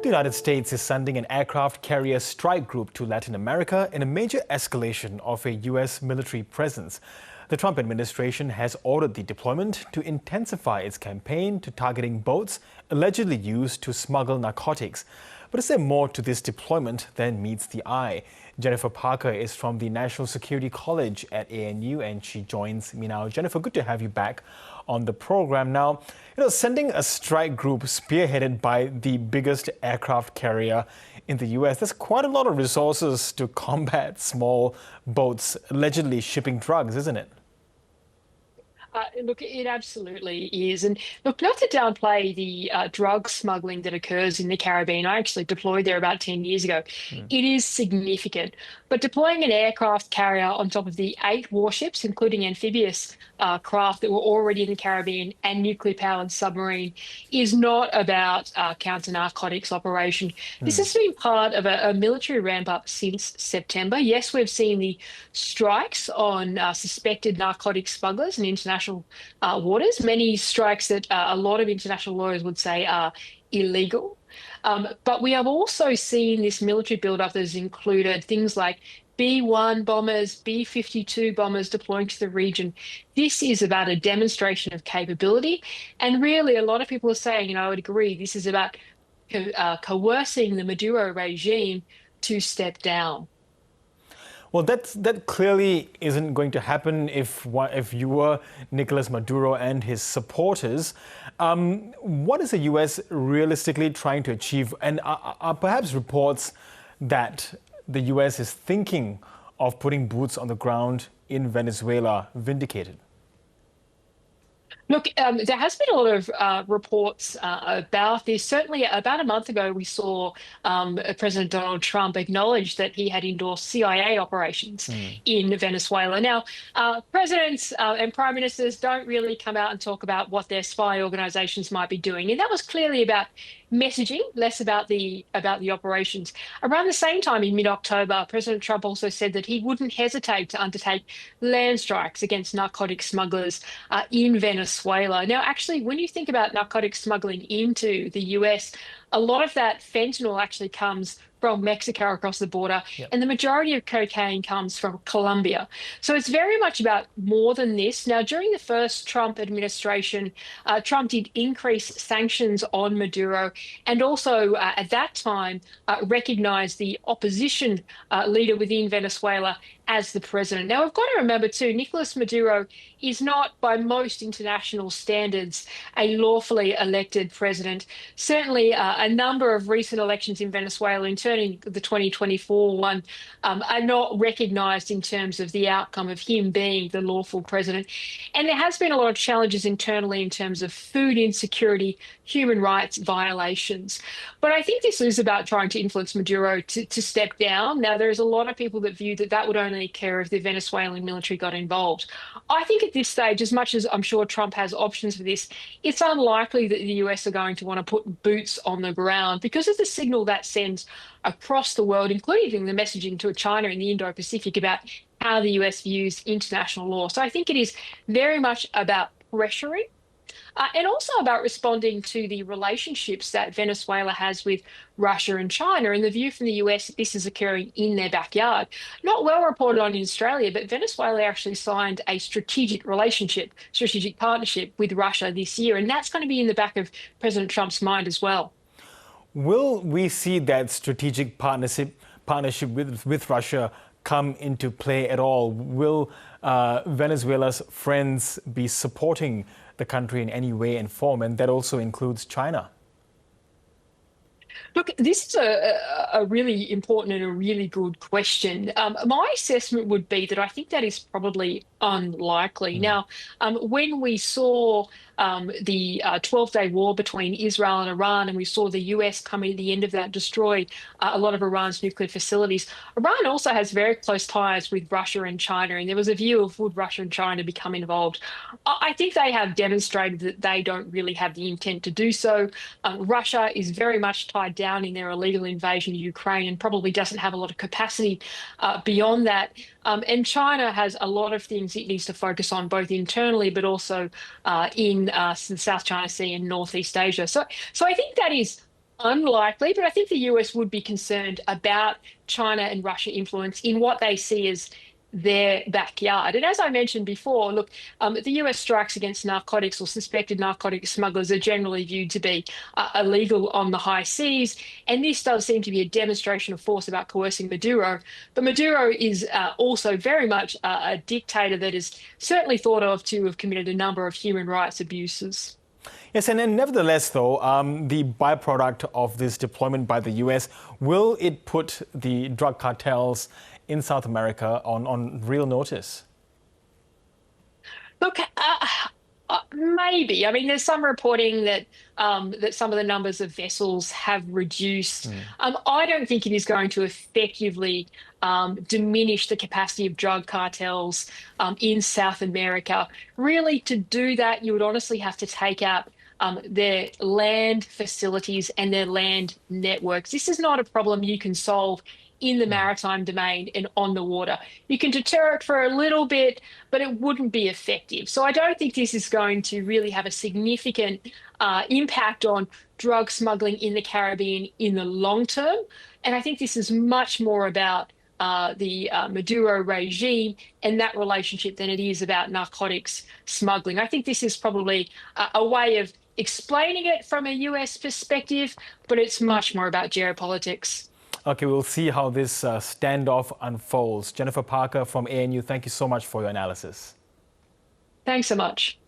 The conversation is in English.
The United States is sending an aircraft carrier strike group to Latin America in a major escalation of a U.S. military presence. The Trump administration has ordered the deployment to intensify its campaign to targeting boats allegedly used to smuggle narcotics. But is there more to this deployment than meets the eye? Jennifer Parker is from the National Security College at ANU and she joins me now. Jennifer, good to have you back on the program. Now, sending a strike group spearheaded by the biggest aircraft carrier in the U.S., there's quite a lot of resources to combat small boats allegedly shipping drugs, isn't it? Look, it absolutely is. And look, not to downplay the drug smuggling that occurs in the Caribbean. I actually deployed there about 10 years ago. It is significant. But deploying an aircraft carrier on top of the 8 warships, including amphibious craft that were already in the Caribbean and nuclear-powered submarine, is not about counter-narcotics operation. This has been part of a military ramp-up since September. Yes, we've seen the strikes on suspected narcotic smugglers in international waters, many strikes that a lot of international lawyers would say are illegal. But we have also seen this military buildup that has included things like B-1 bombers, B-52 bombers deploying to the region. This is about a demonstration of capability. And really, a lot of people are saying, I would agree, this is about coercing the Maduro regime to step down. Well, that clearly isn't going to happen if you were Nicolas Maduro and his supporters. What is the U.S. realistically trying to achieve? And are perhaps reports that the U.S. is thinking of putting boots on the ground in Venezuela vindicated? Look, there has been a lot of reports about this. Certainly, about a month ago, we saw President Donald Trump acknowledge that he had endorsed CIA operations in Venezuela. Now, presidents and prime ministers don't really come out and talk about what their spy organizations might be doing. And that was clearly about messaging, less about the operations. Around the same time in mid-October, President Trump also said that he wouldn't hesitate to undertake land strikes against narcotic smugglers in Venezuela. Now, actually, when you think about narcotic smuggling into the US, a lot of that fentanyl actually comes from Mexico across the border, and the majority of cocaine comes from Colombia. So it's very much about more than this. Now, during the first Trump administration, Trump did increase sanctions on Maduro and also at that time recognized the opposition leader within Venezuela as the president. Now, we've got to remember, too, Nicolas Maduro is not, by most international standards, a lawfully elected president. Certainly, a number of recent elections in Venezuela, including the 2024 one, are not recognized in terms of the outcome of him being the lawful president. And there has been a lot of challenges internally in terms of food insecurity, human rights violations. But I think this is about trying to influence Maduro to step down. Now, there's a lot of people that view that would only occur if the Venezuelan military got involved. I think at this stage, as much as I'm sure Trump has options for this, it's unlikely that the US are going to want to put boots on the ground because of the signal that sends across the world, including the messaging to China in the Indo-Pacific about how the US views international law. So I think it is very much about pressuring and also about responding to the relationships that Venezuela has with Russia and China. And the view from the US, this is occurring in their backyard. Not well reported on in Australia, but Venezuela actually signed a strategic partnership with Russia this year. And that's going to be in the back of President Trump's mind as well. Will we see that strategic partnership with Russia come into play at all? Will Venezuela's friends be supporting the country in any way and form? And that also includes China. Look, this is a really important and a really good question. My assessment would be that I think that is probably unlikely. Now, when we saw the 12-day war between Israel and Iran, and we saw the US coming at the end of that destroy a lot of Iran's nuclear facilities, Iran also has very close ties with Russia and China, and there was a view of would Russia and China become involved. I think they have demonstrated that they don't really have the intent to do so. Russia is very much tied down in their illegal invasion of Ukraine and probably doesn't have a lot of capacity beyond that. And China has a lot of things it needs to focus on, both internally but also in the South China Sea and Northeast Asia. So I think that is Unlikely, but I think the US would be concerned about China and Russia influence in what they see as their backyard. And as I mentioned before, look, the US strikes against narcotics or suspected narcotic smugglers are generally viewed to be illegal on the high seas. And this does seem to be a demonstration of force about coercing Maduro. But Maduro is also very much a dictator that is certainly thought of to have committed a number of human rights abuses. Yes, and then nevertheless, though, the byproduct of this deployment by the US, will it put the drug cartels in South America on real notice? Look, maybe. I mean, there's some reporting that that some of the numbers of vessels have reduced. I don't think it is going to effectively diminish the capacity of drug cartels in South America. Really, to do that, you would honestly have to take out their land facilities and their land networks. This is not a problem you can solve in the maritime domain and on the water. You can deter it for a little bit, but it wouldn't be effective. So I don't think this is going to really have a significant impact on drug smuggling in the Caribbean in the long term. And I think this is much more about the Maduro regime and that relationship than it is about narcotics smuggling. I think this is probably a way of explaining it from a US perspective, but it's much more about geopolitics. Okay, we'll see how this standoff unfolds. Jennifer Parker from ANU, thank you so much for your analysis. Thanks so much.